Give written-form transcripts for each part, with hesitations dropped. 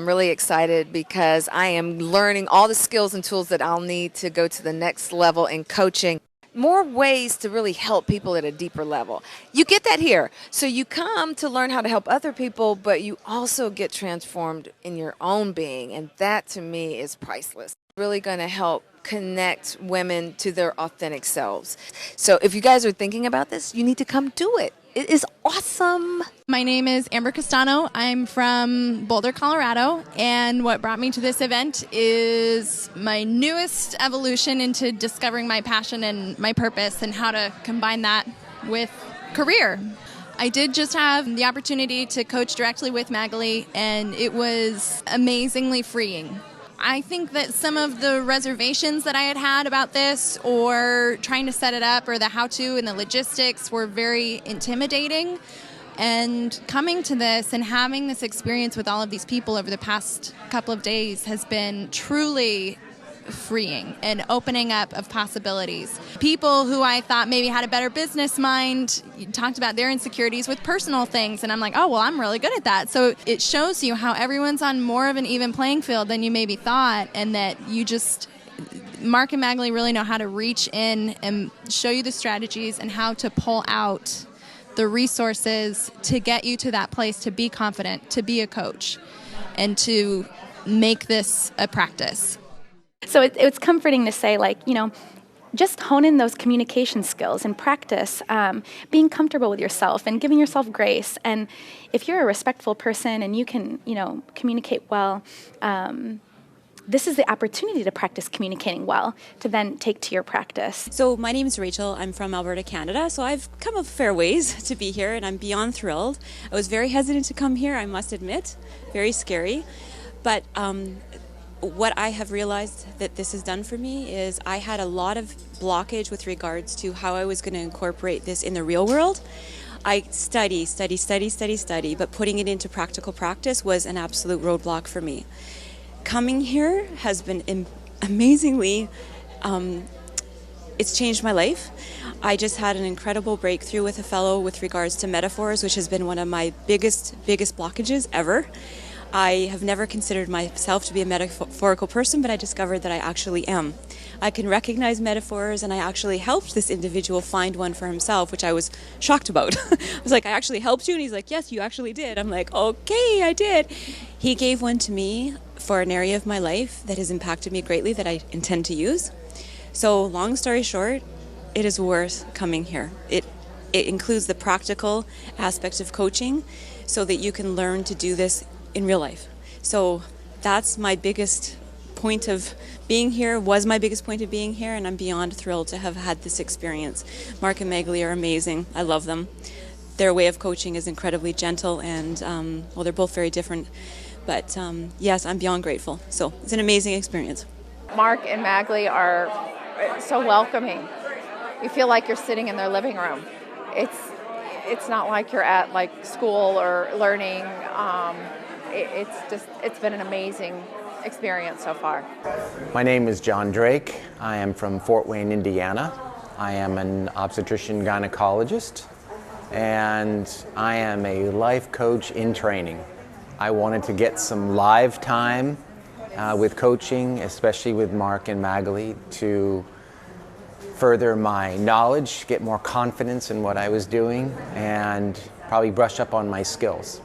I'm really excited because I am learning all the skills and tools that I'll need to go to the next level in coaching. More ways to really help people at a deeper level. You get that here. So you come to learn how to help other people, but you also get transformed in your own being. And that to me is priceless. Really going to help connect women to their authentic selves. So if you guys are thinking about this, you need to come do it. It is awesome. My name is Amber Castano. I'm from Boulder, Colorado, and what brought me to this event is my newest evolution into discovering my passion and my purpose and how to combine that with career. I did just have the opportunity to coach directly with Magali, and it was amazingly freeing. I think that some of the reservations that I had had about this or trying to set it up or the how-to and the logistics were very intimidating. And coming to this and having this experience with all of these people over the past couple of days has been truly freeing and opening up of possibilities. People who I thought maybe had a better business mind talked about their insecurities with personal things, and I'm like, oh, well, I'm really good at that. So it shows you how everyone's on more of an even playing field than you maybe thought, and that you just, Mark and Magali really know how to reach in and show you the strategies and how to pull out the resources to get you to that place to be confident, to be a coach, and to make this a practice. So it's comforting to say, like, just hone in those communication skills and practice being comfortable with yourself and giving yourself grace. And if you're a respectful person and you can, communicate well, this is the opportunity to practice communicating well to then take to your practice. So my name is Rachel. I'm from Alberta, Canada. So I've come a fair ways to be here, and I'm beyond thrilled. I was very hesitant to come here, I must admit. Very scary. But what I have realized that this has done for me is I had a lot of blockage with regards to how I was going to incorporate this in the real world. I study, but putting it into practical practice was an absolute roadblock for me. Coming here has been amazingly, it's changed my life. I just had an incredible breakthrough with a fellow with regards to metaphors, which has been one of my biggest blockages ever. I have never considered myself to be a metaphorical person, but I discovered that I actually am. I can recognize metaphors, and I actually helped this individual find one for himself, which I was shocked about. I was like, I actually helped you? And he's like, yes, you actually did. I'm like, okay, I did. He gave one to me for an area of my life that has impacted me greatly that I intend to use. So long story short, it is worth coming here. It includes the practical aspect of coaching so that you can learn to do this in real life. So that's my biggest point of being here, was my biggest point of being here, and I'm beyond thrilled to have had this experience. Mark and Magali are amazing. I love them. Their way of coaching is incredibly gentle, and well, they're both very different. But yes, I'm beyond grateful. So it's an amazing experience. Mark and Magali are so welcoming. You feel like you're sitting in their living room. It's not like you're at like school or learning. It's been an amazing experience so far. My name is John Drake. I am from Fort Wayne, Indiana. I am an obstetrician gynecologist, and I am a life coach in training. I wanted to get some live time with coaching, especially with Mark and Magali, to further my knowledge, get more confidence in what I was doing, and probably brush up on my skills.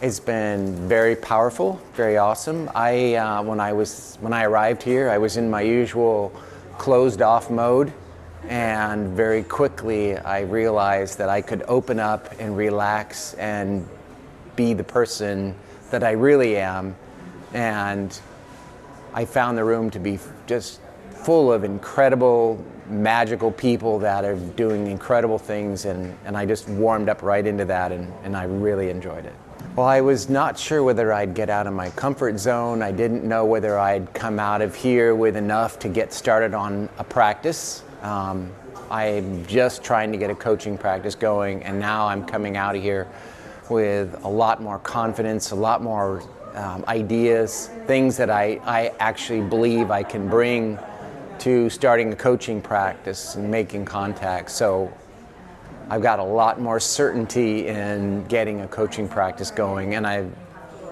It's been very powerful, very awesome. When I arrived here, I was in my usual closed off mode, and very quickly I realized that I could open up and relax and be the person that I really am. And I found the room to be just full of incredible, magical people that are doing incredible things, and I just warmed up right into that, and I really enjoyed it. Well, I was not sure whether I'd get out of my comfort zone. I didn't know whether I'd come out of here with enough to get started on a practice. I'm just trying to get a coaching practice going, and now I'm coming out of here with a lot more confidence, a lot more ideas, things that I actually believe I can bring to starting a coaching practice and making contact. So I've got a lot more certainty in getting a coaching practice going, and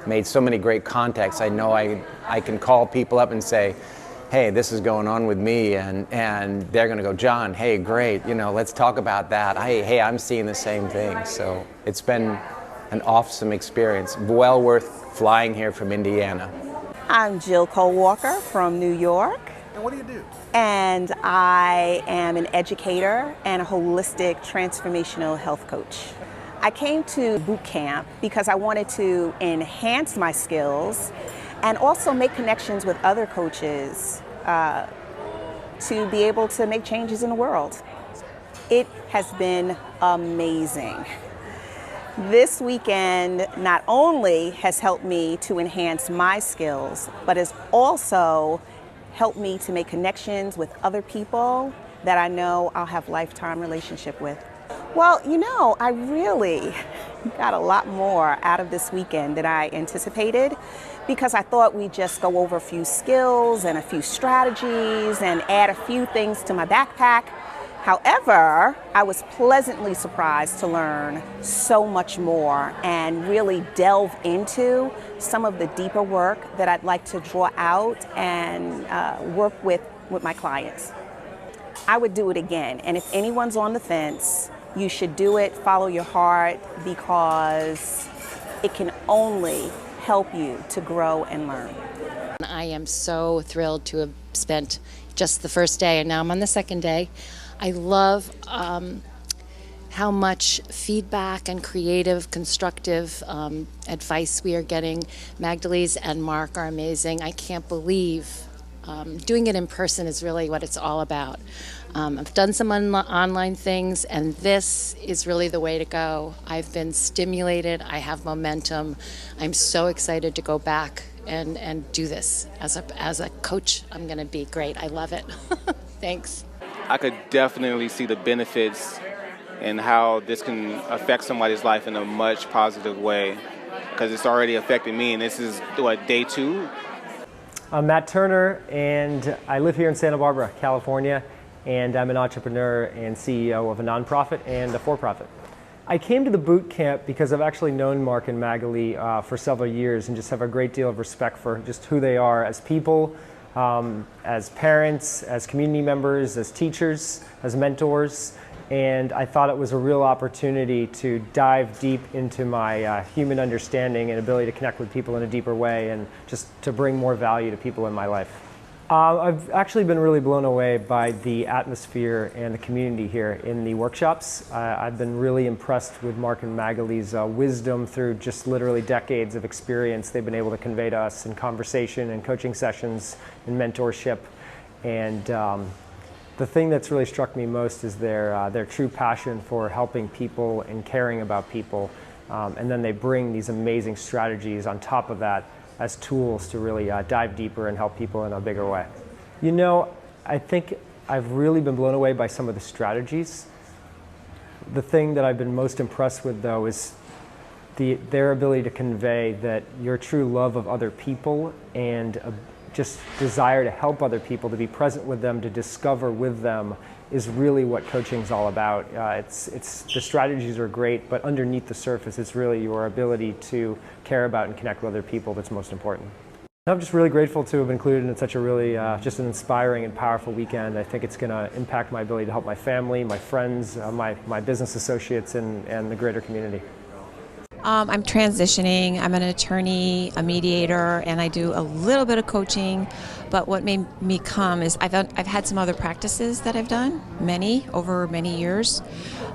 made so many great contacts. I know I can call people up and say, hey, this is going on with me, and they're going to go, John, hey, great, let's talk about that. Hey, I'm seeing the same thing. So it's been an awesome experience. Well worth flying here from Indiana. I'm Jill Cole Walker from New York. And what do you do? And I am an educator and a holistic transformational health coach. I came to boot camp because I wanted to enhance my skills and also make connections with other coaches to be able to make changes in the world. It has been amazing. This weekend not only has helped me to enhance my skills, but has also helped me to make connections with other people that I know I'll have lifetime relationship with. Well, I really got a lot more out of this weekend than I anticipated, because I thought we'd just go over a few skills and a few strategies and add a few things to my backpack. However, I was pleasantly surprised to learn so much more and really delve into some of the deeper work that I'd like to draw out and work with my clients. I would do it again, and if anyone's on the fence, you should do it, follow your heart, because it can only help you to grow and learn. I am so thrilled to have spent just the first day, and now I'm on the second day. I love how much feedback and creative, constructive advice we are getting. Magdalise and Mark are amazing. I can't believe doing it in person is really what it's all about. I've done some online things, and this is really the way to go. I've been stimulated. I have momentum. I'm so excited to go back and do this. As a coach, I'm going to be great. I love it. Thanks. I could definitely see the benefits and how this can affect somebody's life in a much positive way, because it's already affected me, and this is, day 2? I'm Matt Turner, and I live here in Santa Barbara, California, and I'm an entrepreneur and CEO of a nonprofit and a for-profit. I came to the boot camp because I've actually known Mark and Magali for several years and just have a great deal of respect for just who they are as people, as parents, as community members, as teachers, as mentors. And I thought it was a real opportunity to dive deep into my human understanding and ability to connect with people in a deeper way, and just to bring more value to people in my life. I've actually been really blown away by the atmosphere and the community here in the workshops. I've been really impressed with Mark and Magali's wisdom through just literally decades of experience they've been able to convey to us in conversation and coaching sessions and mentorship. And the thing that's really struck me most is their true passion for helping people and caring about people. And then they bring these amazing strategies on top of that as tools to really dive deeper and help people in a bigger way. I think I've really been blown away by some of the strategies. The thing that I've been most impressed with, though, is their ability to convey that your true love of other people and just desire to help other people, to be present with them, to discover with them, is really what coaching is all about. The strategies are great, but underneath the surface, it's really your ability to care about and connect with other people that's most important. I'm just really grateful to have been included in such a really just an inspiring and powerful weekend. I think it's going to impact my ability to help my family, my friends, my business associates, and the greater community. I'm transitioning. I'm an attorney, a mediator, and I do a little bit of coaching. But what made me come is I've had some other practices that I've done, over many years.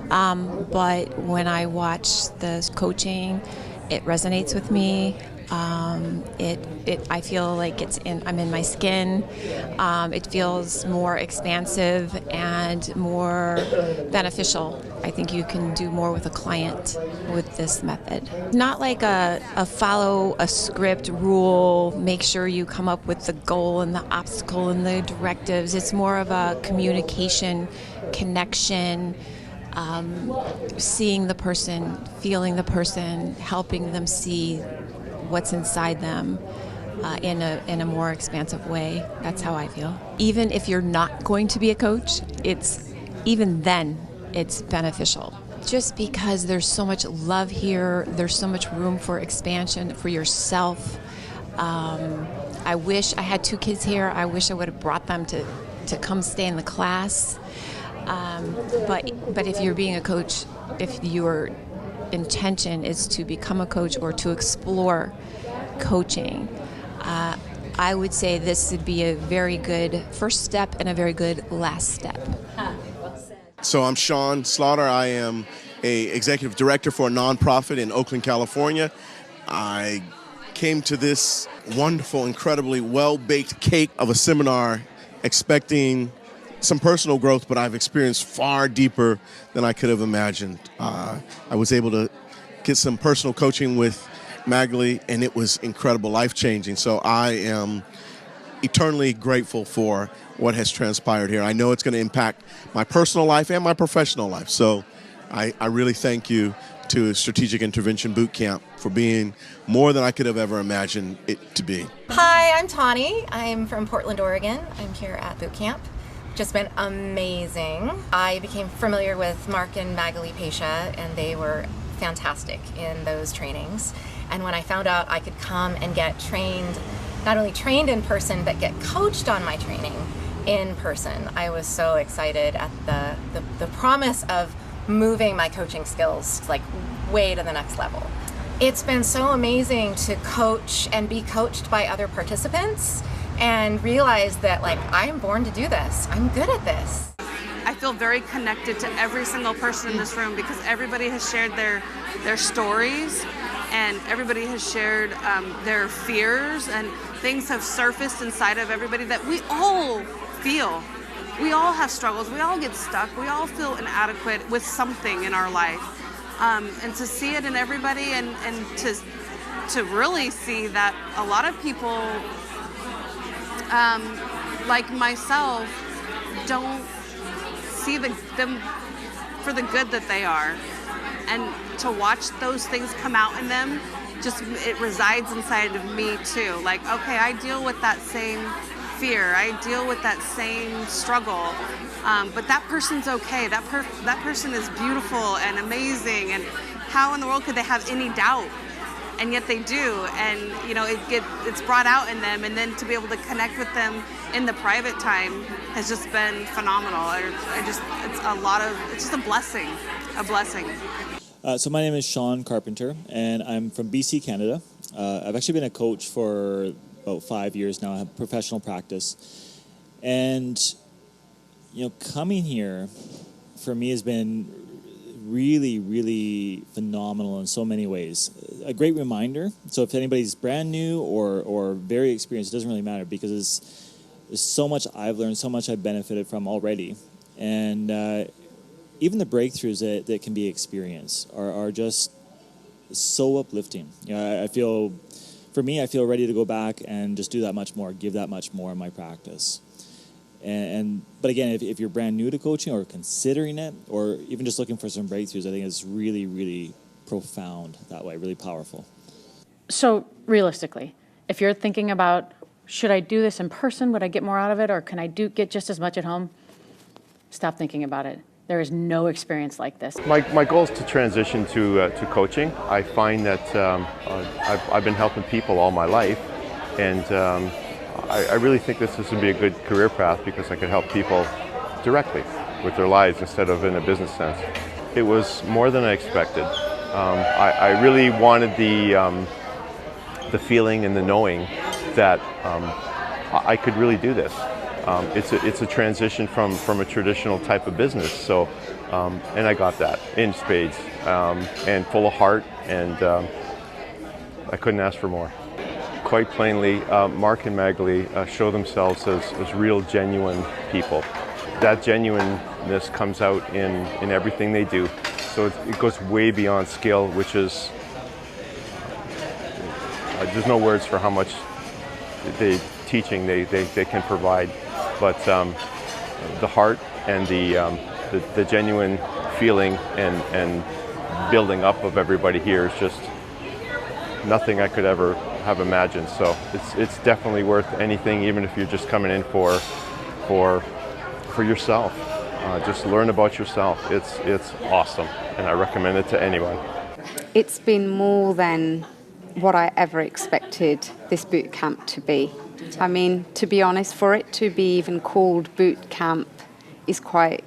But when I watch the coaching, it resonates with me. I feel like I'm in my skin. It feels more expansive and more beneficial. I think you can do more with a client with this method. Not like a follow a script rule, make sure you come up with the goal and the obstacle and the directives. It's more of a communication, connection, seeing the person, feeling the person, helping them see what's inside them in a more expansive way. That's how I feel. Even if you're not going to be a coach, even then it's beneficial just because there's so much love here, there's so much room for expansion for yourself. I wish I had 2 kids here. I wish I would have brought them to come stay in the class. But if you're being a coach, if your intention is to become a coach or to explore coaching, I would say this would be a very good first step and a very good last step. So I'm Sean Slaughter. I am a executive director for a nonprofit in Oakland, California. I came to this wonderful, incredibly well-baked cake of a seminar expecting some personal growth, but I've experienced far deeper than I could have imagined. I was able to get some personal coaching with Magali, and it was incredible, life-changing. So I am eternally grateful for what has transpired here. I know it's going to impact my personal life and my professional life. So I really thank you to Strategic Intervention Boot Camp for being more than I could have ever imagined it to be. Hi, I'm Tawny. I'm from Portland, Oregon. I'm here at boot camp. Just been amazing. I became familiar with Mark and Magali Pesha, and they were fantastic in those trainings. And when I found out I could come and get trained, not only trained in person, but get coached on my training in person, I was so excited at the promise of moving my coaching skills like way to the next level. It's been so amazing to coach and be coached by other participants and realize that like I'm born to do this. I'm good at this. I feel very connected to every single person in this room because everybody has shared their stories, and everybody has shared their fears, and things have surfaced inside of everybody that we all feel. We all have struggles, we all get stuck, we all feel inadequate with something in our life. And to see it in everybody, and to really see that a lot of people, like myself, don't see them for the good that they are. And to watch those things come out in them, just it resides inside of me too. Like, okay, I deal with that same fear, I deal with that same struggle, but that person's okay. That person is beautiful and amazing, and how in the world could they have any doubt? And yet they do, and you know it's brought out in them, and then to be able to connect with them in the private time has just been phenomenal. It's just a blessing, a blessing. So my name is Sean Carpenter, and I'm from BC, Canada. I've actually been a coach for about 5 years now. I have professional practice, and you know, coming here for me has been really, really phenomenal in so many ways. A great reminder. So if anybody's brand new or very experienced, it doesn't really matter, because there's so much I've learned, so much I've benefited from already, and even the breakthroughs that can be experienced are just so uplifting. You know, I feel ready to go back and just do that much more, give that much more in my practice. But again, if you're brand new to coaching or considering it, or even just looking for some breakthroughs, I think it's really, really profound that way, really powerful. So realistically, if you're thinking about, should I do this in person? Would I get more out of it? Or can I get just as much at home? Stop thinking about it. There is no experience like this. My goal is to transition to coaching. I find that I've been helping people all my life, and I really think this would be a good career path, because I could help people directly with their lives instead of in a business sense. It was more than I expected. I really wanted the feeling and the knowing that I could really do this. It's a transition from a traditional type of business, so and I got that in spades, and full of heart, and I couldn't ask for more. Quite plainly, Mark and Magali show themselves as real, genuine people. That genuineness comes out in everything they do, so it goes way beyond skill, which is, there's no words for how much teaching they can provide. But the heart and the genuine feeling and building up of everybody here is just nothing I could ever have imagined. So it's definitely worth anything, even if you're just coming in for yourself. just learn about yourself. It's awesome, and I recommend it to anyone. It's been more than what I ever expected this boot camp to be. I mean, to be honest, for it to be even called boot camp is quite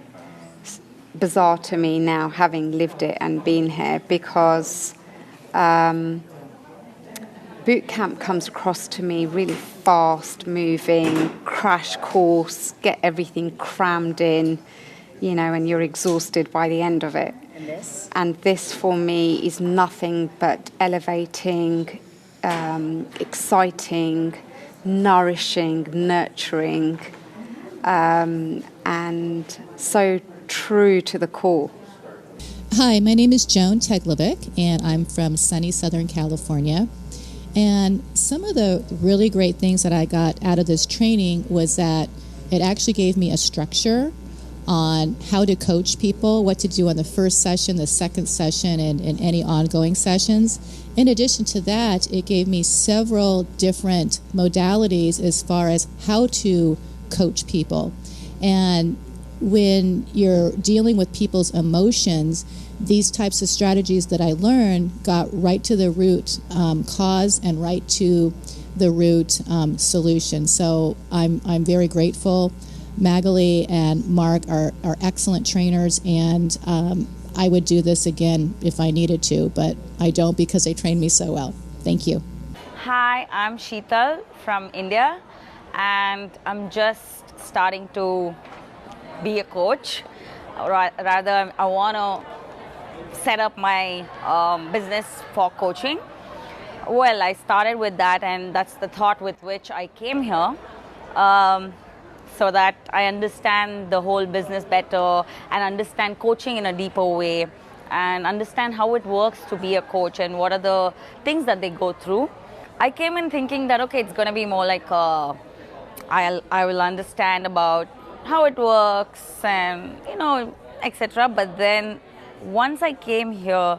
bizarre to me now, having lived it and been here, because boot camp comes across to me really fast moving, crash course, get everything crammed in, you know, and you're exhausted by the end of it. And this for me is nothing but elevating, exciting, nourishing, nurturing, and so true to the core. Hi, my name is Joan Teglovic, and I'm from sunny Southern California. And some of the really great things that I got out of this training was that it actually gave me a structure on how to coach people, what to do on the first session, the second session, and any ongoing sessions. In addition to that, it gave me several different modalities as far as how to coach people. And when you're dealing with people's emotions, these types of strategies that I learned got right to the root cause and right to the root solution. So I'm very grateful. Magali and Mark are excellent trainers, and I would do this again if I needed to, but I don't because they trained me so well. Thank you. Hi, I'm Sheetal from India, and I'm just starting to be a coach. Rather, I want to set up my business for coaching. Well, I started with that, and that's the thought with which I came here. So that I understand the whole business better and understand coaching in a deeper way and understand how it works to be a coach and what are the things that they go through. I came in thinking that, okay, it's going to be more like I will understand about how it works and, you know, etc. But then once I came here,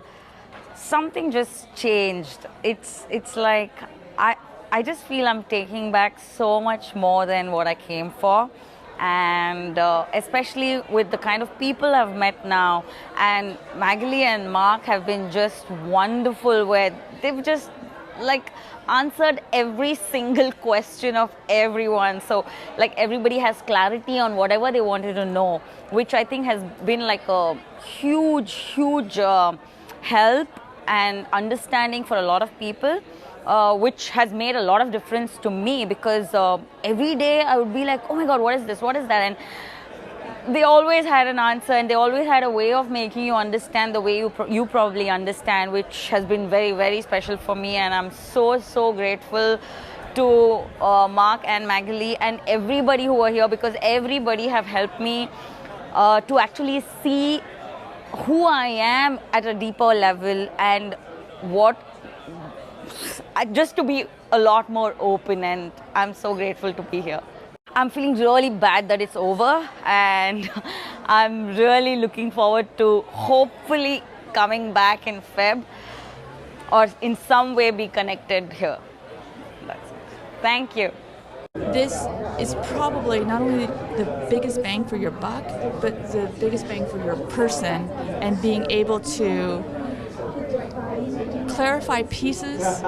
something just changed. It's like I just feel I'm taking back so much more than what I came for, and especially with the kind of people I've met now. And Magali and Mark have been just wonderful, where they've just like answered every single question of everyone. So like everybody has clarity on whatever they wanted to know, which I think has been like a huge help and understanding for a lot of people. Which has made a lot of difference to me, because every day I would be like, oh my God, what is this? What is that? And they always had an answer, and they always had a way of making you understand the way you probably understand, which has been very, very special for me. And I'm so grateful to Mark and Magali and everybody who are here, because everybody have helped me to actually see who I am at a deeper level, and just to be a lot more open, and I'm so grateful to be here. I'm feeling really bad that it's over, and I'm really looking forward to hopefully coming back in Feb or in some way be connected here. Thank you. This is probably not only the biggest bang for your buck, but the biggest bang for your person, and being able to clarify pieces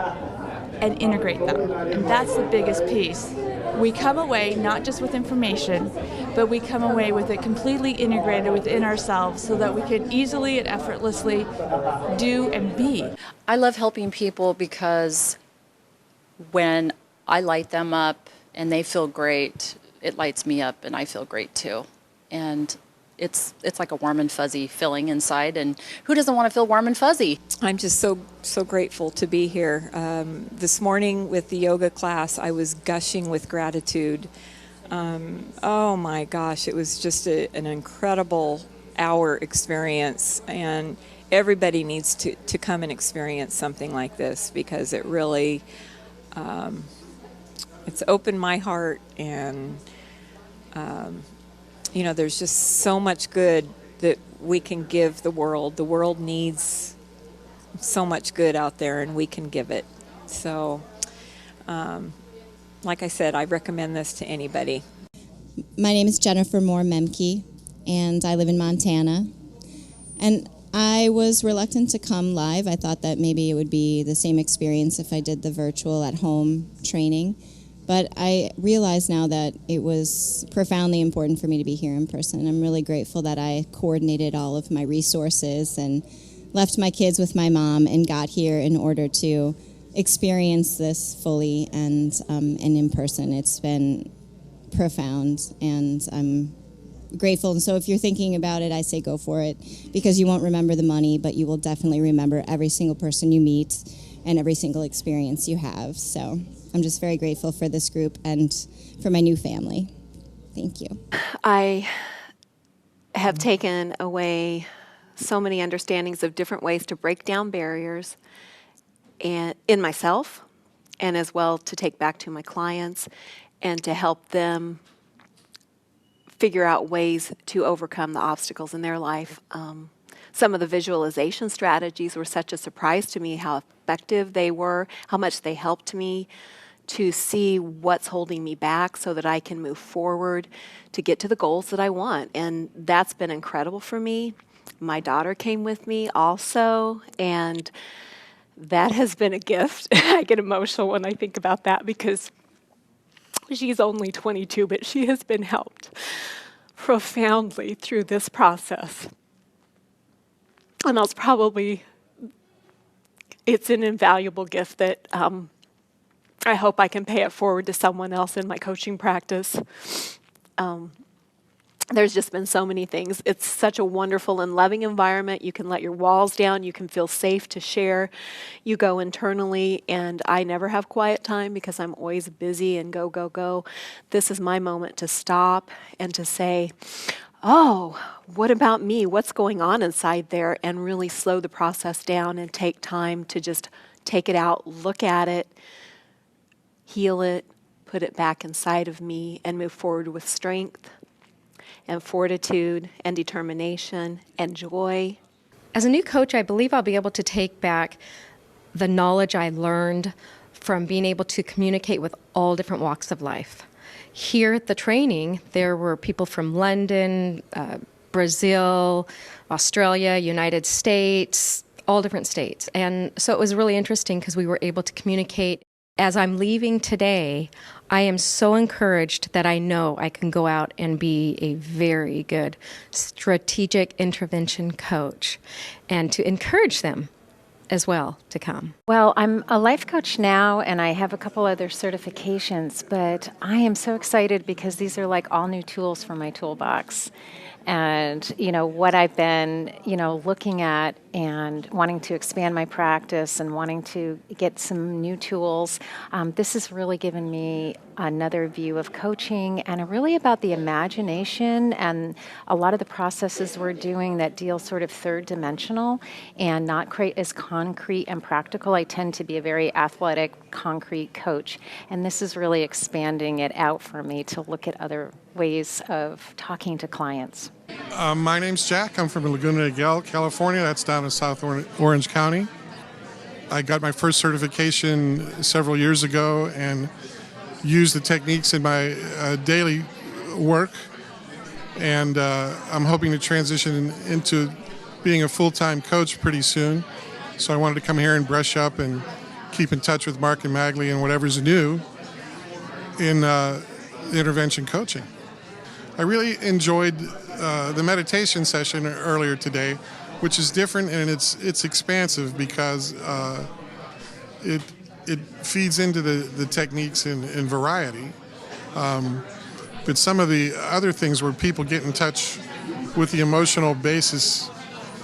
and integrate them. And that's the biggest piece. We come away not just with information, but we come away with it completely integrated within ourselves so that we can easily and effortlessly do and be. I love helping people because when I light them up and they feel great, it lights me up and I feel great too. And it's like a warm and fuzzy feeling inside, and who doesn't want to feel warm and fuzzy? I'm just so grateful to be here. This morning with the yoga class, I was gushing with gratitude. Oh my gosh, it was just an incredible hour experience, and everybody needs to come and experience something like this, because it really, it's opened my heart, and you know, there's just so much good that we can give the world. The world needs so much good out there, and we can give it. So, like I said, I recommend this to anybody. My name is Jennifer Moore Memke, and I live in Montana. And I was reluctant to come live. I thought that maybe it would be the same experience if I did the virtual at-home training. But I realize now that it was profoundly important for me to be here in person. I'm really grateful that I coordinated all of my resources and left my kids with my mom and got here in order to experience this fully and in person. It's been profound, and I'm grateful. And so if you're thinking about it, I say go for it, because you won't remember the money, but you will definitely remember every single person you meet and every single experience you have. So I'm just very grateful for this group and for my new family. Thank you. I have taken away so many understandings of different ways to break down barriers and in myself, and as well to take back to my clients and to help them figure out ways to overcome the obstacles in their life. Some of the visualization strategies were such a surprise to me, how effective they were, how much they helped me to see what's holding me back so that I can move forward to get to the goals that I want. And that's been incredible for me. My daughter came with me also, and that has been a gift. I get emotional when I think about that because she's only 22, but she has been helped profoundly through this process. And it's an invaluable gift that I hope I can pay it forward to someone else in my coaching practice. There's just been so many things. It's such a wonderful and loving environment. You can let your walls down. You can feel safe to share. You go internally, and I never have quiet time because I'm always busy and go, go, go. This is my moment to stop and to say, oh, what about me? What's going on inside there? And really slow the process down and take time to just take it out, look at it, heal it, put it back inside of me, and move forward with strength and fortitude and determination and joy. As a new coach, I believe I'll be able to take back the knowledge I learned from being able to communicate with all different walks of life. Here at the training, there were people from London, Brazil, Australia, United States, all different states. And so it was really interesting because we were able to communicate. As I'm leaving today, I am so encouraged that I know I can go out and be a very good strategic intervention coach and to encourage them as well to come. Well, I'm a life coach now, and I have a couple other certifications, but I am so excited because these are like all new tools for my toolbox. And, what I've been, looking at and wanting to expand my practice and wanting to get some new tools, this has really given me another view of coaching and really about the imagination and a lot of the processes we're doing that deal sort of third dimensional and not quite as concrete and practical. I tend to be a very athletic, concrete coach, and this is really expanding it out for me to look at other ways of talking to clients. My name's Jack. I'm from Laguna Niguel, California. That's down in South Orange County. I got my first certification several years ago and used the techniques in my daily work. And I'm hoping to transition into being a full-time coach pretty soon. So I wanted to come here and brush up and keep in touch with Mark and Magley and whatever's new in intervention coaching. I really enjoyed the meditation session earlier today, which is different and it's expansive because it feeds into the techniques in variety. But some of the other things where people get in touch with the emotional basis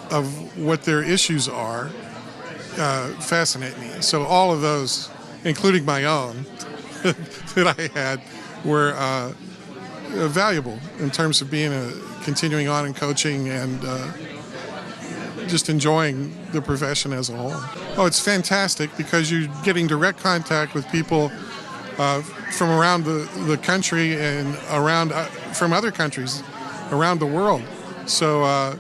of what their issues are fascinate me. So all of those, including my own, that I had, were valuable in terms of continuing on in coaching and just enjoying the profession as a whole. Oh, it's fantastic because you're getting direct contact with people from around the country and from other countries around the world. So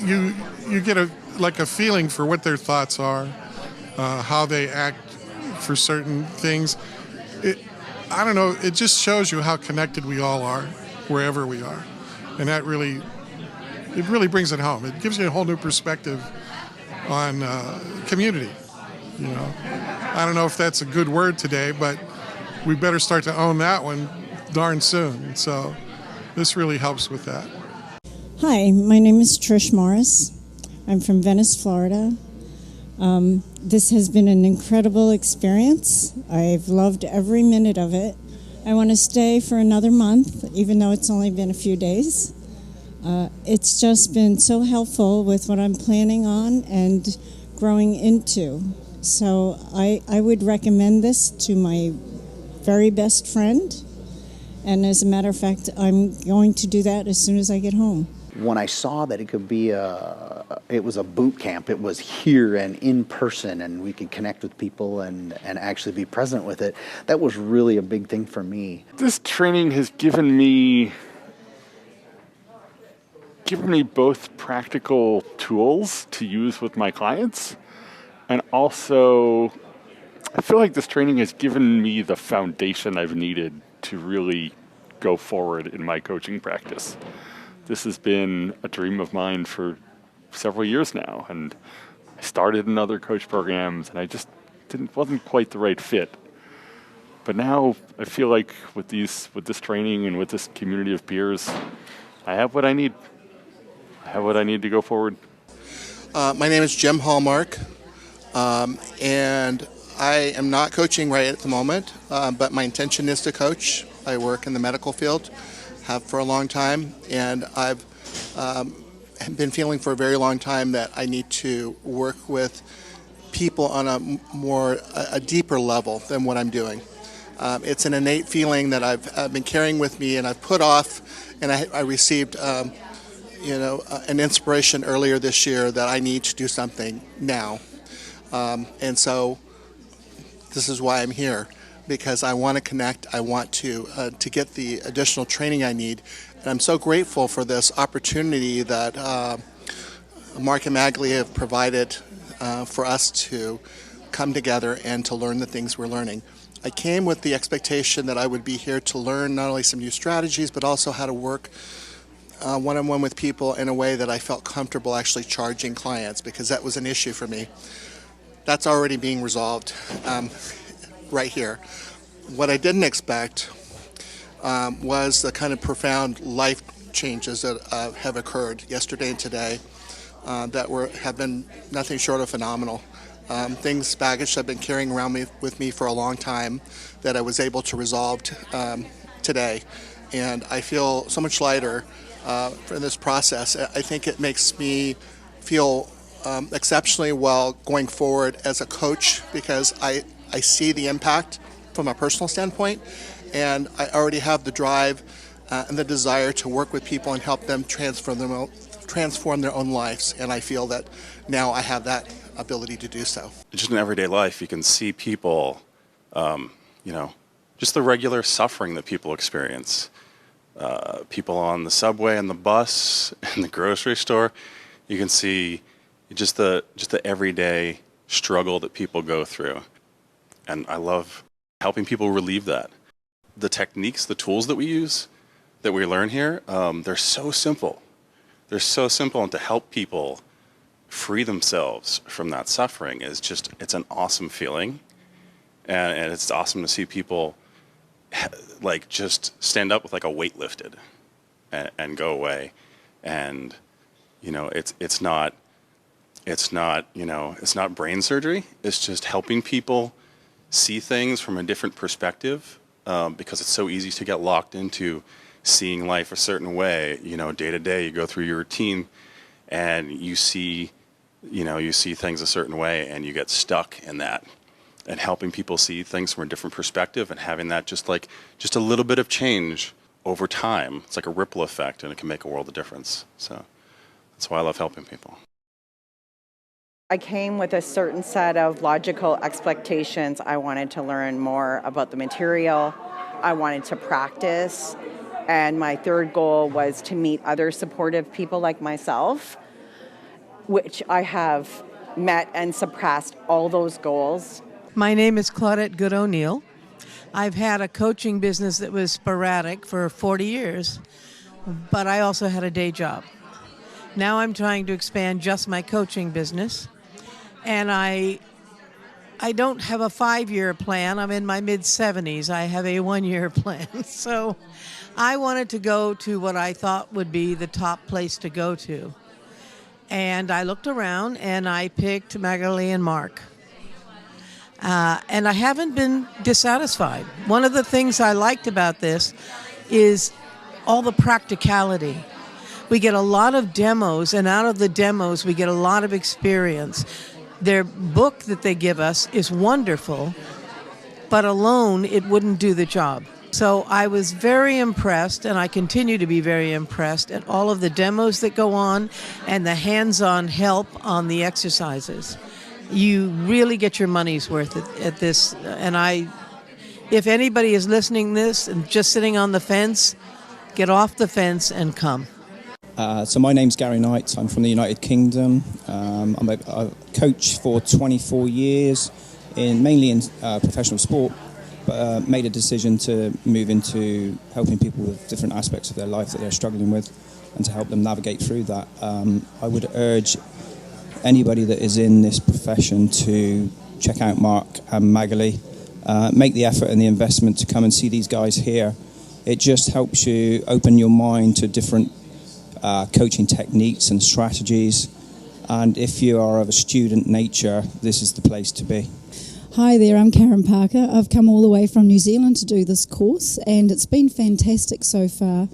you get a feeling for what their thoughts are, how they act for certain things. I don't know, it just shows you how connected we all are, wherever we are. And that really brings it home. It gives you a whole new perspective on community. I don't know if that's a good word today, but we better start to own that one darn soon. So this really helps with that. Hi, my name is Trish Morris. I'm from Venice, Florida. This has been an incredible experience. I've loved every minute of it. I want to stay for another month, even though it's only been a few days. It's just been so helpful with what I'm planning on and growing into. So I would recommend this to my very best friend. And as a matter of fact, I'm going to do that as soon as I get home. When I saw that it could be it was a boot camp, it was here and in person, and we could connect with people and actually be present with it, that was really a big thing for me. This training has given me both practical tools to use with my clients, and also I feel like this training has given me the foundation I've needed to really go forward in my coaching practice. This has been a dream of mine for several years now, and I started in other coach programs, and I just wasn't quite the right fit. But now I feel like with this training and with this community of peers, I have what I need. I have what I need to go forward. My name is Jim Hallmark, and I am not coaching right at the moment, but my intention is to coach. I work in the medical field, have for a long time, and I've been feeling for a very long time that I need to work with people on a deeper level than what I'm doing. It's an innate feeling that I've been carrying with me, and I've put off, and I received an inspiration earlier this year that I need to do something now. And so this is why I'm here, because I want to connect. I want to get the additional training I need. And I'm so grateful for this opportunity that Mark and Magali have provided for us to come together and to learn the things we're learning. I came with the expectation that I would be here to learn not only some new strategies, but also how to work one-on-one with people in a way that I felt comfortable actually charging clients, because that was an issue for me. That's already being resolved right here. What I didn't expect was the kind of profound life changes that have occurred yesterday and today that have been nothing short of phenomenal. Baggage I've been carrying around with me for a long time that I was able to resolve today. And I feel so much lighter in this process. I think it makes me feel exceptionally well going forward as a coach, because I see the impact from a personal standpoint, and I already have the drive and the desire to work with people and help them transform their own lives, and I feel that now I have that ability to do so. Just in everyday life, you can see people, just the regular suffering that people experience. People on the subway and the bus, in the grocery store, you can see just the everyday struggle that people go through. And I love helping people relieve that. The techniques, the tools that we use, that we learn here, they're so simple. They're so simple, and to help people free themselves from that suffering it's an awesome feeling. And it's awesome to see people just stand up with a weight lifted and go away. And, it's not brain surgery. It's just helping people see things from a different perspective, because it's so easy to get locked into seeing life a certain way. Day to day, you go through your routine and you see things a certain way, and you get stuck in that. And helping people see things from a different perspective and having that just a little bit of change over time. It's like a ripple effect, and it can make a world of difference. So that's why I love helping people. I came with a certain set of logical expectations. I wanted to learn more about the material. I wanted to practice. And my third goal was to meet other supportive people like myself, which I have met and surpassed all those goals. My name is Claudette Good O'Neill. I've had a coaching business that was sporadic for 40 years. but I also had a day job. Now I'm trying to expand just my coaching business, and I don't have a 5-year plan. I'm in my mid-70s. I have a 1-year plan. So I wanted to go to what I thought would be the top place to go to. And I looked around and I picked Magali and Mark. And I haven't been dissatisfied. One of the things I liked about this is all the practicality. We get a lot of demos, and out of the demos we get a lot of experience. Their book that they give us is wonderful, but alone it wouldn't do the job. So I was very impressed, and I continue to be very impressed at all of the demos that go on and the hands-on help on the exercises. You really get your money's worth at this, and if anybody is listening to this and just sitting on the fence, get off the fence and come. So my name's Gary Knight. I'm from the United Kingdom. I'm a coach for 24 years, mainly in professional sport, but made a decision to move into helping people with different aspects of their life that they're struggling with and to help them navigate through that. I would urge anybody that is in this profession to check out Mark and Magali, make the effort and the investment to come and see these guys here. It just helps you open your mind to different coaching techniques and strategies, and if you are of a student nature, this is the place to be. Hi there, I'm Karen Parker. I've come all the way from New Zealand to do this course, and it's been fantastic so far.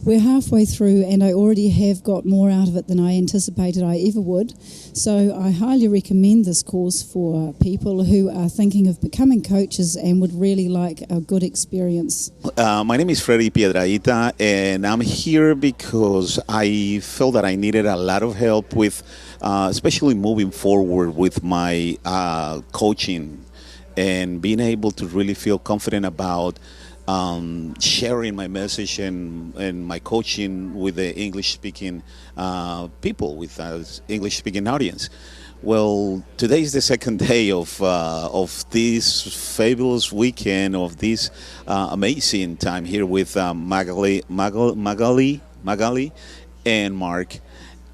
We're halfway through and I already have got more out of it than I anticipated I ever would. So I highly recommend this course for people who are thinking of becoming coaches and would really like a good experience. My name is Freddy Piedrahita, and I'm here because I felt that I needed a lot of help with, especially moving forward with my coaching and being able to really feel confident about sharing my message and my coaching with the English-speaking people, with English-speaking audience. Well, today is the second day of this fabulous weekend, of this amazing time here with Magali and Mark.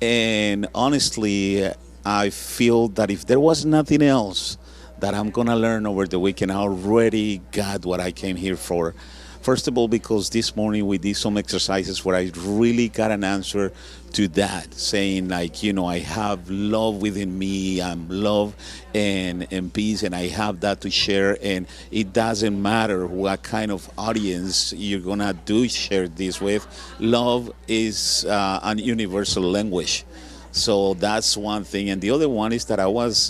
And honestly, I feel that if there was nothing else that I'm going to learn over the weekend, I already got what I came here for. First of all, because this morning we did some exercises where I really got an answer to that, saying like, you know, I have love within me, I'm love and peace, and I have that to share, and it doesn't matter what kind of audience you're gonna share this with. Love is an universal language. So that's one thing. And the other one is that I was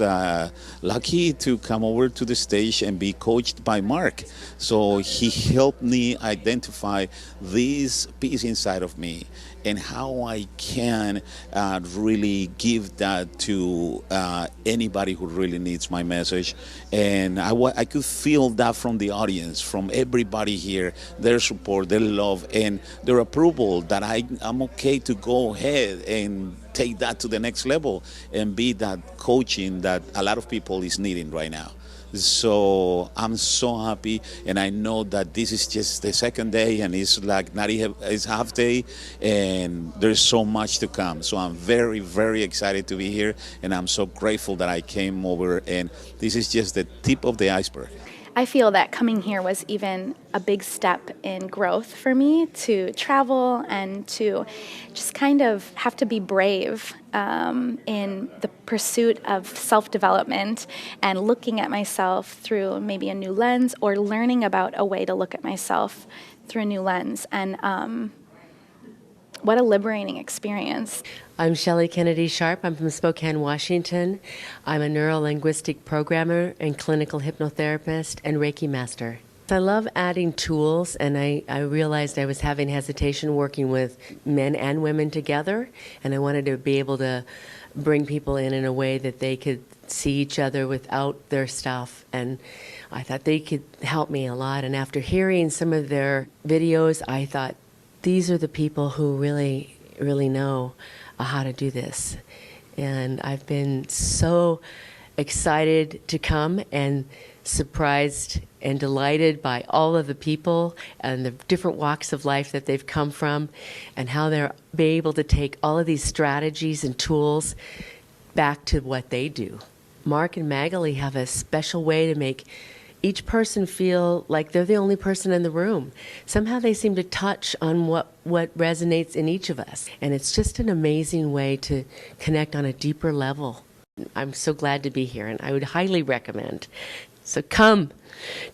lucky to come over to the stage and be coached by Mark. So he helped me identify this piece inside of me and how I can really give that to anybody who really needs my message. And I could feel that from the audience, from everybody here, their support, their love, and their approval that I'm okay to go ahead and take that to the next level and be that coaching that a lot of people is needing right now. So I'm so happy, and I know that this is just the second day, and it's like it's half day, and there's so much to come. So I'm very, very excited to be here, and I'm so grateful that I came over, and this is just the tip of the iceberg. I feel that coming here was even a big step in growth for me, to travel and to just kind of have to be brave in the pursuit of self-development and looking at myself through maybe a new lens, or learning about a way to look at myself through a new lens. And what a liberating experience. I'm Shelley Kennedy Sharp. I'm from Spokane, Washington. I'm a neuro-linguistic programmer and clinical hypnotherapist and Reiki master. I love adding tools, and I realized I was having hesitation working with men and women together, and I wanted to be able to bring people in a way that they could see each other without their stuff, and I thought they could help me a lot. And after hearing some of their videos, I thought, these are the people who really, really know how to do this. And I've been so excited to come and surprised and delighted by all of the people and the different walks of life that they've come from, and how they're able to take all of these strategies and tools back to what they do. Mark and Magali have a special way to make each person feel like they're the only person in the room. Somehow they seem to touch on what resonates in each of us. And it's just an amazing way to connect on a deeper level. I'm so glad to be here, and I would highly recommend. So come,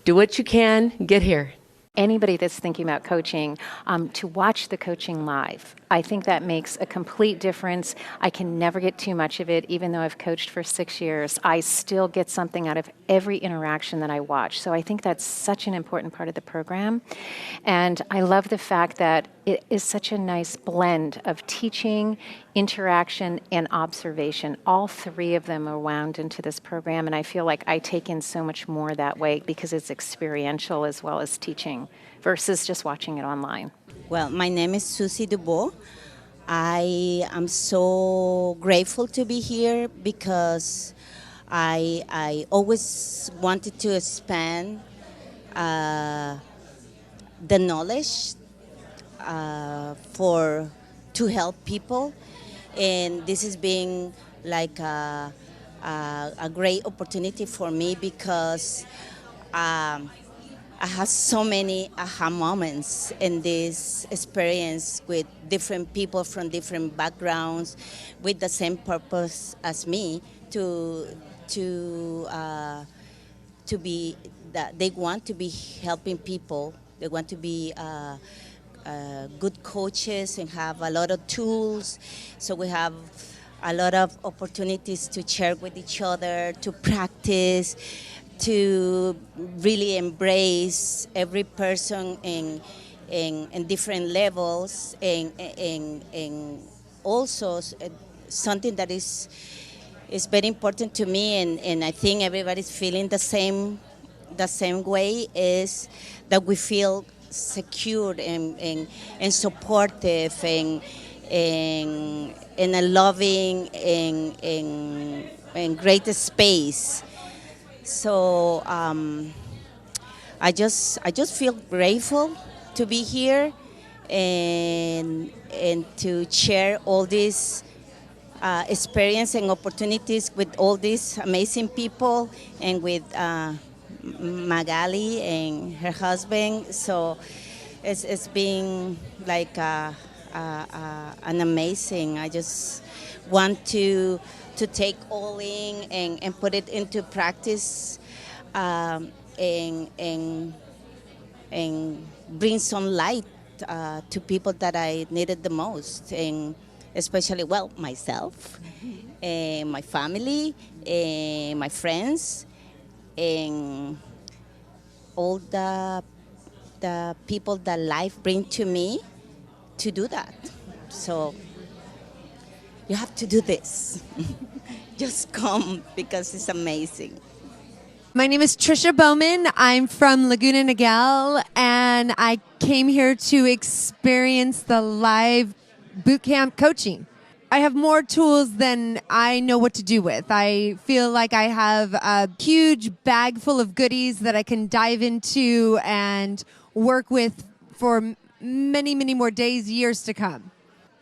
do what you can, get here. Anybody that's thinking about coaching, to watch the coaching live. I think that makes a complete difference. I can never get too much of it, even though I've coached for 6 years. I still get something out of every interaction that I watch. So I think that's such an important part of the program. And I love the fact that it is such a nice blend of teaching, interaction, and observation. All three of them are wound into this program, and I feel like I take in so much more that way because it's experiential as well as teaching versus just watching it online. Well, my name is Susie Dubois. I am so grateful to be here because I always wanted to expand the knowledge to help people, and this has been like a great opportunity for me because I had so many aha moments in this experience with different people from different backgrounds, with the same purpose as me to be that they want to be helping people. They want to be good coaches and have a lot of tools. So we have a lot of opportunities to share with each other, to practice, to really embrace every person in different levels, and also something that is very important to me, and I think everybody's feeling the same way, is that we feel secure and supportive and in a loving and great space. So I just feel grateful to be here and to share all these experience and opportunities with all these amazing people and with Magali and her husband. So it's been like an amazing. I just want to take all in and put it into practice, and bring some light to people that I needed the most, and especially, well, myself, and my family, and my friends, and all the people that life brings to me to do that. So you have to do this. Just come because it's amazing. My name is Trisha Bowman. I'm from Laguna Niguel, and I came here to experience the live boot camp coaching. I have more tools than I know what to do with. I feel like I have a huge bag full of goodies that I can dive into and work with for many, many more days, years to come.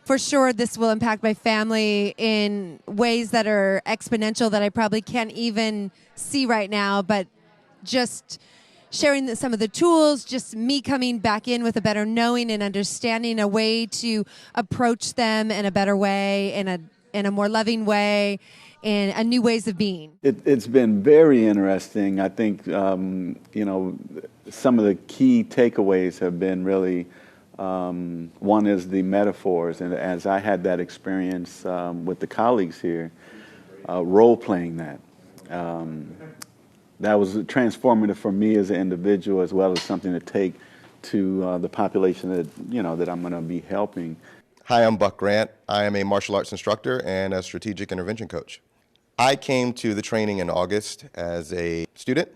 For sure, this will impact my family in ways that are exponential that I probably can't even see right now, but just sharing some of the tools, just me coming back in with a better knowing and understanding, a way to approach them in a better way, in a more loving way, and a new ways of being. It's been very interesting. I think, some of the key takeaways have been really, one is the metaphors, and as I had that experience with the colleagues here, role-playing that. That was transformative for me as an individual, as well as something to take to the population that that I'm going to be helping. Hi, I'm Buck Grant. I am a martial arts instructor and a strategic intervention coach. I came to the training in August as a student,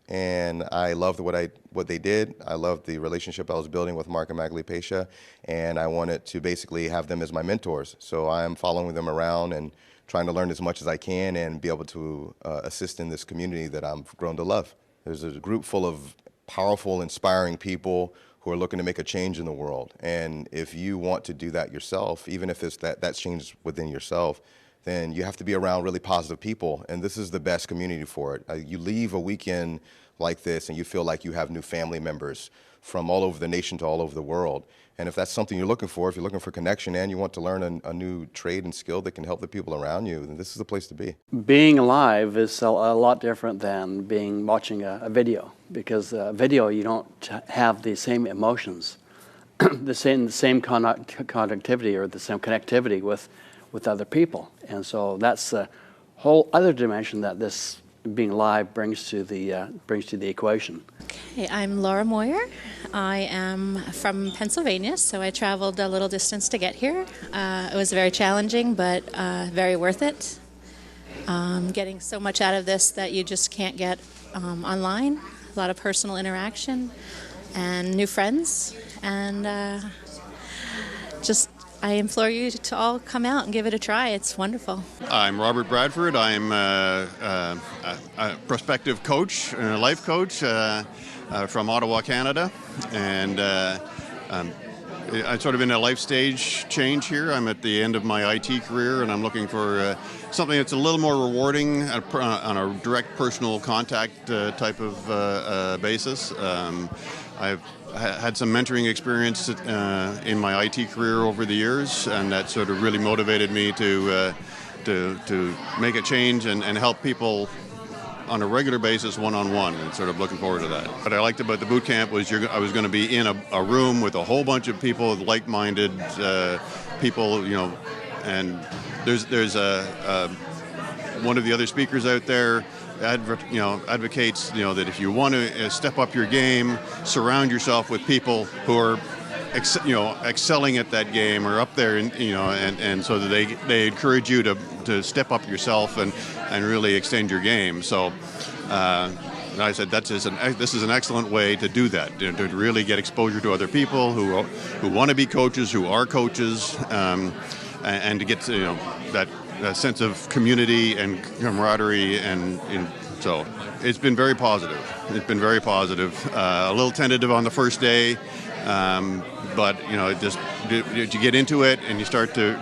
and I loved what they did. I loved the relationship I was building with Mark and Magali Pesha, and I wanted to basically have them as my mentors. So I'm following them around and trying to learn as much as I can and be able to assist in this community that I've grown to love. There's a group full of powerful, inspiring people who are looking to make a change in the world. And if you want to do that yourself, even if it's that change within yourself, then you have to be around really positive people. And this is the best community for it. You leave a weekend like this and you feel like you have new family members from all over the nation to all over the world. And if that's something you're looking for, if you're looking for connection and you want to learn a new trade and skill that can help the people around you, then this is the place to be. Being live is a lot different than watching a video, because video you don't have the same emotions, the same conductivity or the same connectivity with other people, and so that's a whole other dimension that this being live brings to the equation. Hey, I'm Laura Moyer. I am from Pennsylvania, so I traveled a little distance to get here. It was very challenging, but very worth it. Getting so much out of this that you just can't get online. A lot of personal interaction and new friends, and I implore you to all come out and give it a try. It's wonderful. I'm Robert Bradford. I'm a prospective coach, a life coach from Ottawa, Canada. And I'm sort of in a life stage change here. I'm at the end of my IT career, and I'm looking for something that's a little more rewarding on a direct personal contact type of basis. I've had some mentoring experience in my IT career over the years, and that sort of really motivated me to make a change and help people on a regular basis, one-on-one, and sort of looking forward to that. What I liked about the boot camp was I was going to be in a room with a whole bunch of people, like-minded people, and there's one of the other speakers out there advocates that if you want to step up your game, surround yourself with people who are excelling at that game or up there, and so that they encourage you to step up yourself and really extend your game. So I said this is an excellent way to do that, to really get exposure to other people who want to be coaches, who are coaches, and to get that sense of community and camaraderie, and so it's been very positive. It's been very positive. A little tentative on the first day, but you get into it and you start to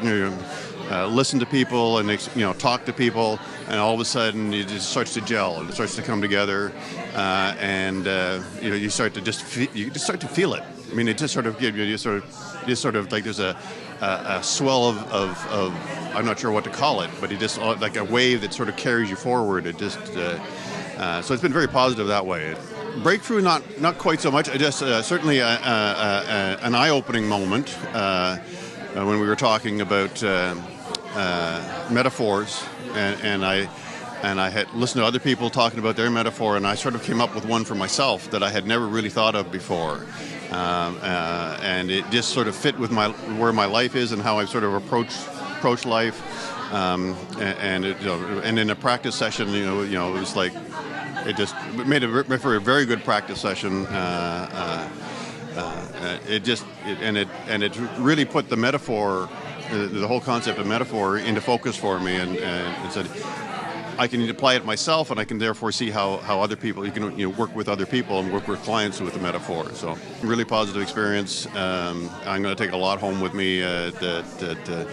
listen to people and talk to people, and all of a sudden it just starts to gel and it starts to come together, and you start to feel it. I mean, it just sort of gives you sort of like there's a swell of I'm not sure what to call it, but it just like a wave that sort of carries you forward. It just so it's been very positive that way. Breakthrough, not quite so much. Just certainly an eye-opening moment when we were talking about metaphors, and I had listened to other people talking about their metaphor, and I sort of came up with one for myself that I had never really thought of before. And it just sort of fit with where my life is and how I sort of approach life. And in a practice session, it was like it just made for a very good practice session. It really put the metaphor, the whole concept of metaphor, into focus for me, and it said, I can apply it myself, and I can therefore see how other people, you can work with other people and work with clients with the metaphor. So really positive experience. I'm going to take a lot home with me that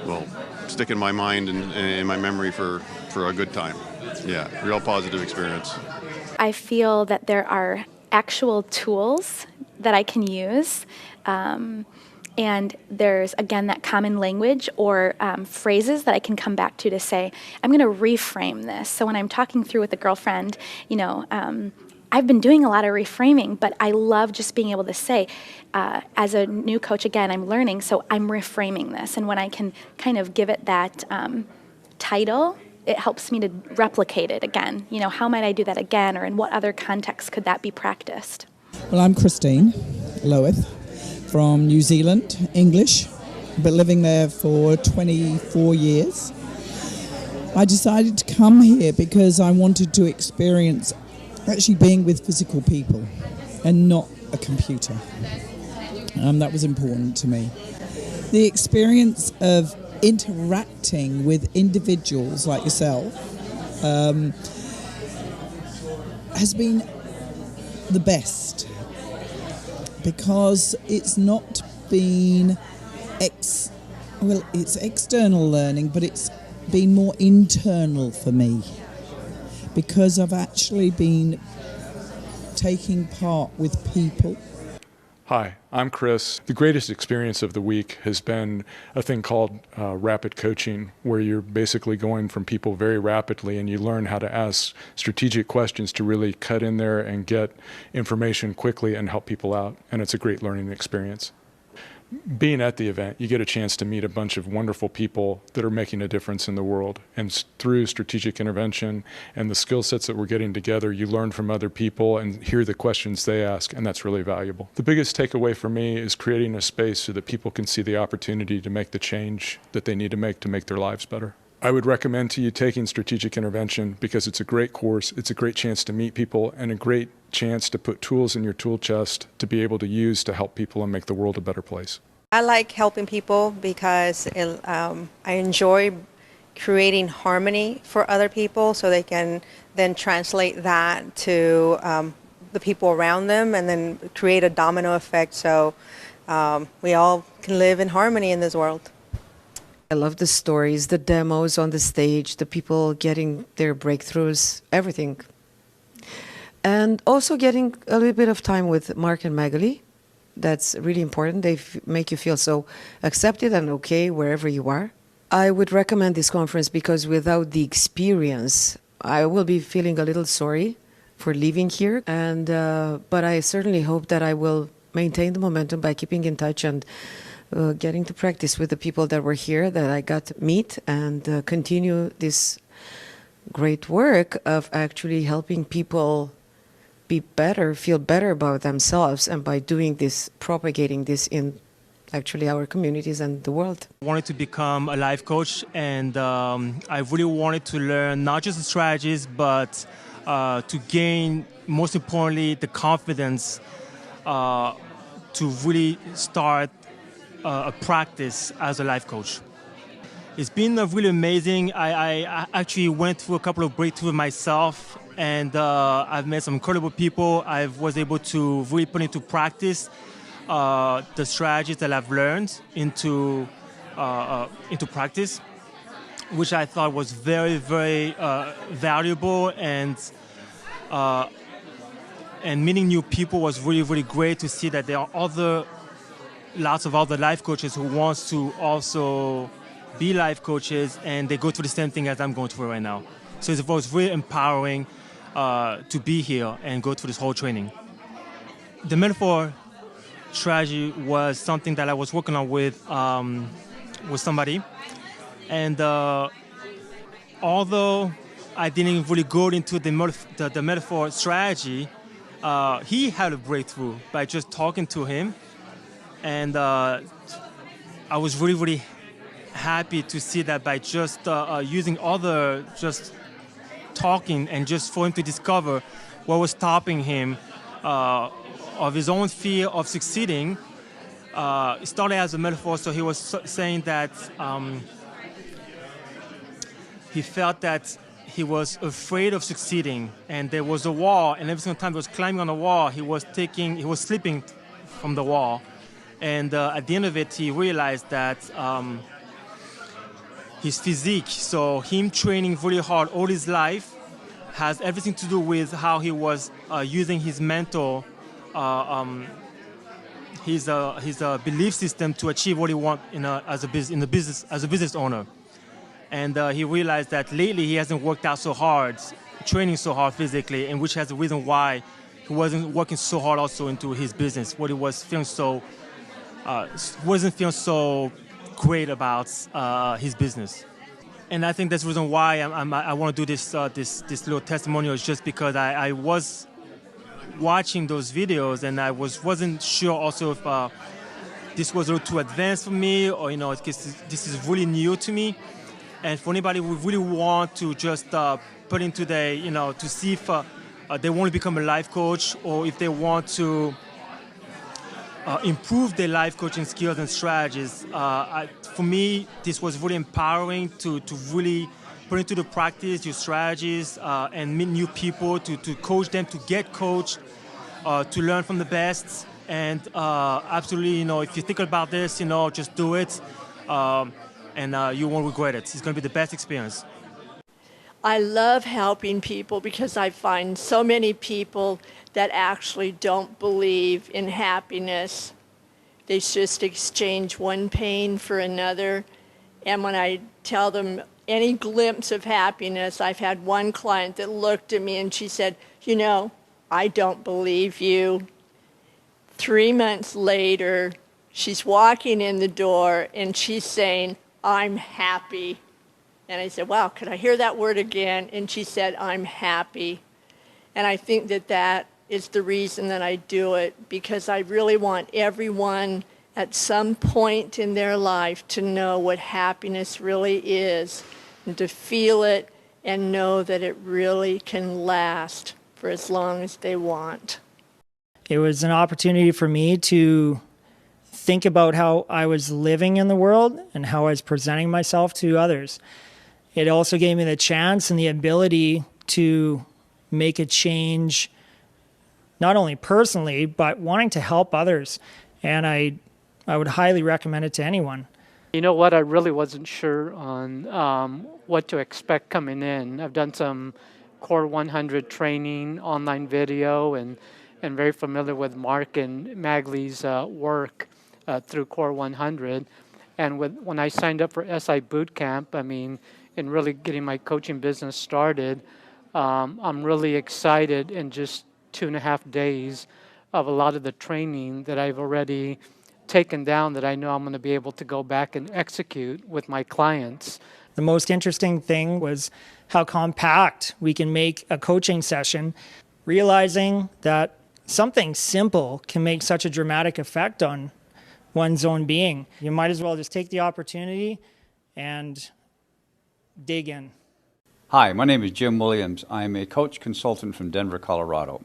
will stick in my mind and in my memory for a good time. Yeah, real positive experience. I feel that there are actual tools that I can use. And there's, again, that common language or phrases that I can come back to say, I'm going to reframe this. So when I'm talking through with a girlfriend, I've been doing a lot of reframing, but I love just being able to say, as a new coach, again, I'm learning, so I'm reframing this. And when I can kind of give it that title, it helps me to replicate it again. How might I do that again, or in what other context could that be practiced? Well, I'm Christine Lowith from New Zealand, English, but living there for 24 years. I decided to come here because I wanted to experience actually being with physical people and not a computer. That was important to me. The experience of interacting with individuals like yourself has been the best because it's not been it's external learning, but it's been more internal for me because I've actually been taking part with people. Hi, I'm Chris. The greatest experience of the week has been a thing called rapid coaching, where you're basically going from people very rapidly and you learn how to ask strategic questions to really cut in there and get information quickly and help people out. And it's a great learning experience. Being at the event, you get a chance to meet a bunch of wonderful people that are making a difference in the world. And through strategic intervention and the skill sets that we're getting together, you learn from other people and hear the questions they ask, and that's really valuable. The biggest takeaway for me is creating a space so that people can see the opportunity to make the change that they need to make their lives better. I would recommend to you taking strategic intervention because it's a great course, it's a great chance to meet people, and a great chance to put tools in your tool chest to be able to use to help people and make the world a better place. I like helping people because I enjoy creating harmony for other people so they can then translate that to the people around them and then create a domino effect so we all can live in harmony in this world. I love the stories, the demos on the stage, the people getting their breakthroughs, everything. And also getting a little bit of time with Mark and Magali. That's really important. They make you feel so accepted and okay wherever you are. I would recommend this conference because without the experience, I will be feeling a little sorry for leaving here. And but I certainly hope that I will maintain the momentum by keeping in touch and getting to practice with the people that were here that I got to meet and continue this great work of actually helping people be better, feel better about themselves, and by doing this, propagating this in actually our communities and the world. I wanted to become a life coach, and I really wanted to learn not just the strategies, but to gain, most importantly, the confidence to really start a practice as a life coach. It's been really amazing. I actually went through a couple of breakthroughs myself, and I've met some incredible people. I was able to really put into practice the strategies that I've learned into practice, which I thought was very, very valuable, and meeting new people was really, really great to see that there are lots of other life coaches who wants to also be life coaches, and they go through the same thing as I'm going through right now. So it was really empowering to be here and go through this whole training. The metaphor strategy was something that I was working on with somebody, and although I didn't really go into the metaphor strategy, he had a breakthrough by just talking to him, and I was really, really happy to see that by just using just talking and just for him to discover what was stopping him of his own fear of succeeding. It started as a metaphor, so he was saying that he felt that he was afraid of succeeding, and there was a wall, and every single time he was climbing on the wall, he was slipping from the wall. And at the end of it, he realized that his physique, so him training really hard all his life, has everything to do with how he was using his mental, his belief system to achieve what he wants as a business owner. And he realized that lately he hasn't worked out so hard, training so hard physically, and which has the reason why he wasn't working so hard also into his business. What he was feeling wasn't feeling so great about his business. And I think that's the reason why I want to do this little testimonial, is just because I was watching those videos and I wasn't sure also if this was a little too advanced for me, or this is really new to me. And for anybody who really want to just put into to see if they want to become a life coach, or if they want to improve their life coaching skills and strategies. For me, this was really empowering to really put into the practice your strategies and meet new people, to coach them, to get coached, to learn from the best. And absolutely, if you think about this, just do it, and you won't regret it. It's going to be the best experience. I love helping people because I find so many people that actually don't believe in happiness. They just exchange one pain for another. And when I tell them any glimpse of happiness, I've had one client that looked at me and she said, I don't believe you. 3 months later, she's walking in the door and she's saying, I'm happy. And I said, wow, could I hear that word again? And she said, I'm happy. And I think that is the reason that I do it, because I really want everyone at some point in their life to know what happiness really is and to feel it and know that it really can last for as long as they want. It was an opportunity for me to think about how I was living in the world and how I was presenting myself to others. It also gave me the chance and the ability to make a change, not only personally, but wanting to help others. And I would highly recommend it to anyone. You know what? I really wasn't sure on what to expect coming in. I've done some Core 100 training, online video, and very familiar with Mark and Magley's work through Core 100. And when I signed up for SI Bootcamp, in really getting my coaching business started, I'm really excited in just 2.5 days of a lot of the training that I've already taken down that I know I'm going to be able to go back and execute with my clients. The most interesting thing was how compact we can make a coaching session, realizing that something simple can make such a dramatic effect on one's own being. You might as well just take the opportunity and dig in. Hi, my name is Jim Williams. I am a coach consultant from Denver, Colorado.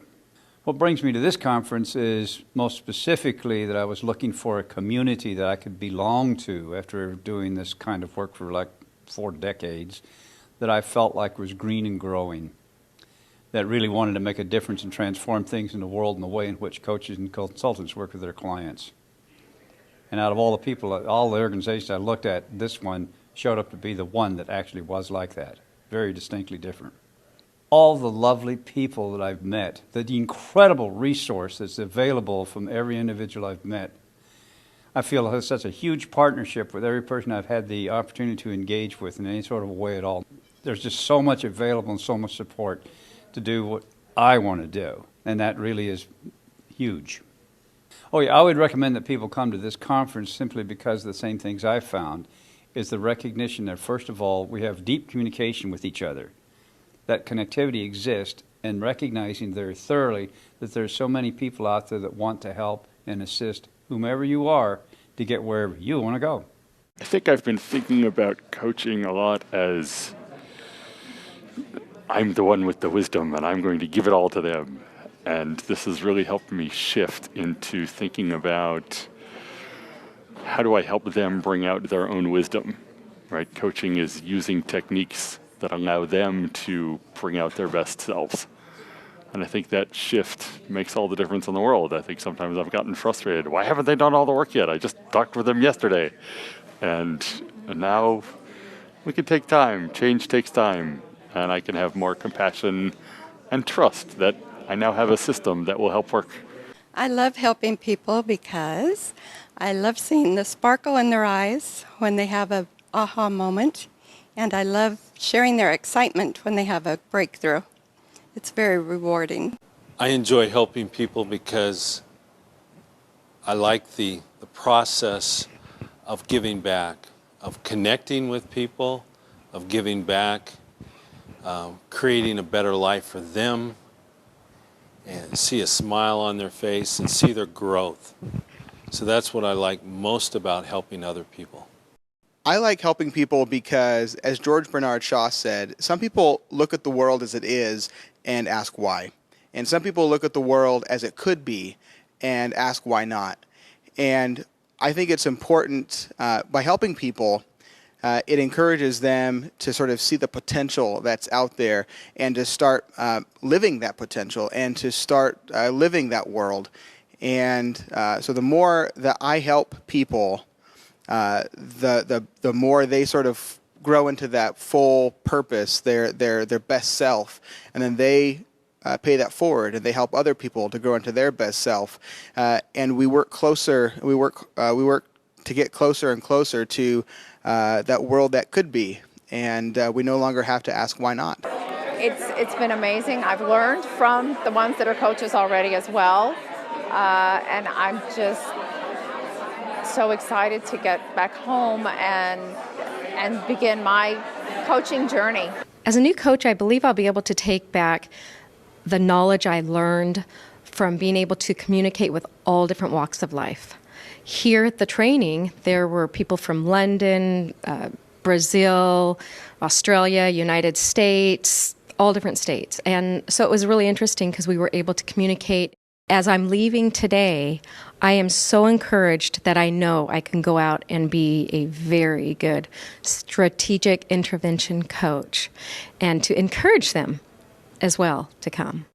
What brings me to this conference is most specifically that I was looking for a community that I could belong to after doing this kind of work for like 4 decades, that I felt like was green and growing, that really wanted to make a difference and transform things in the world in the way in which coaches and consultants work with their clients. And out of all the people, all the organizations I looked at, this one showed up to be the one that actually was like that, very distinctly different. All the lovely people that I've met, the incredible resource that's available from every individual I've met. I feel has such a huge partnership with every person I've had the opportunity to engage with in any sort of a way at all. There's just so much available and so much support to do what I want to do, and that really is huge. Oh yeah, I would recommend that people come to this conference simply because of the same things I've found, is the recognition that first of all, we have deep communication with each other, that connectivity exists, and recognizing very thoroughly that there's so many people out there that want to help and assist whomever you are to get wherever you want to go. I think I've been thinking about coaching a lot as I'm the one with the wisdom and I'm going to give it all to them. And this has really helped me shift into thinking about how do I help them bring out their own wisdom, right? Coaching is using techniques that allow them to bring out their best selves. And I think that shift makes all the difference in the world. I think sometimes I've gotten frustrated. Why haven't they done all the work yet? I just talked with them yesterday. And now we can take time. Change takes time. And I can have more compassion and trust that I now have a system that will help work. I love helping people because I love seeing the sparkle in their eyes when they have an aha moment. And I love sharing their excitement when they have a breakthrough. It's very rewarding. I enjoy helping people because I like the process of giving back, of connecting with people, of giving back, creating a better life for them, and see a smile on their face and see their growth. So that's what I like most about helping other people. I like helping people because, as George Bernard Shaw said, some people look at the world as it is and ask why. And some people look at the world as it could be and ask why not. And I think it's important, by helping people, it encourages them to sort of see the potential that's out there and to start living that potential and to start living that world. And so the more that I help people, the more they sort of grow into that full purpose, their best self, and then they pay that forward and they help other people to grow into their best self. And we work closer. We work to get closer and closer to that world that could be. And we no longer have to ask why not. It's been amazing. I've learned from the ones that are coaches already as well. And I'm just so excited to get back home and begin my coaching journey. As a new coach, I believe I'll be able to take back the knowledge I learned from being able to communicate with all different walks of life. Here at the training, there were people from London, Brazil, Australia, United States, all different states. And so it was really interesting because we were able to communicate. As I'm leaving today, I am so encouraged that I know I can go out and be a very good strategic intervention coach and to encourage them as well to come.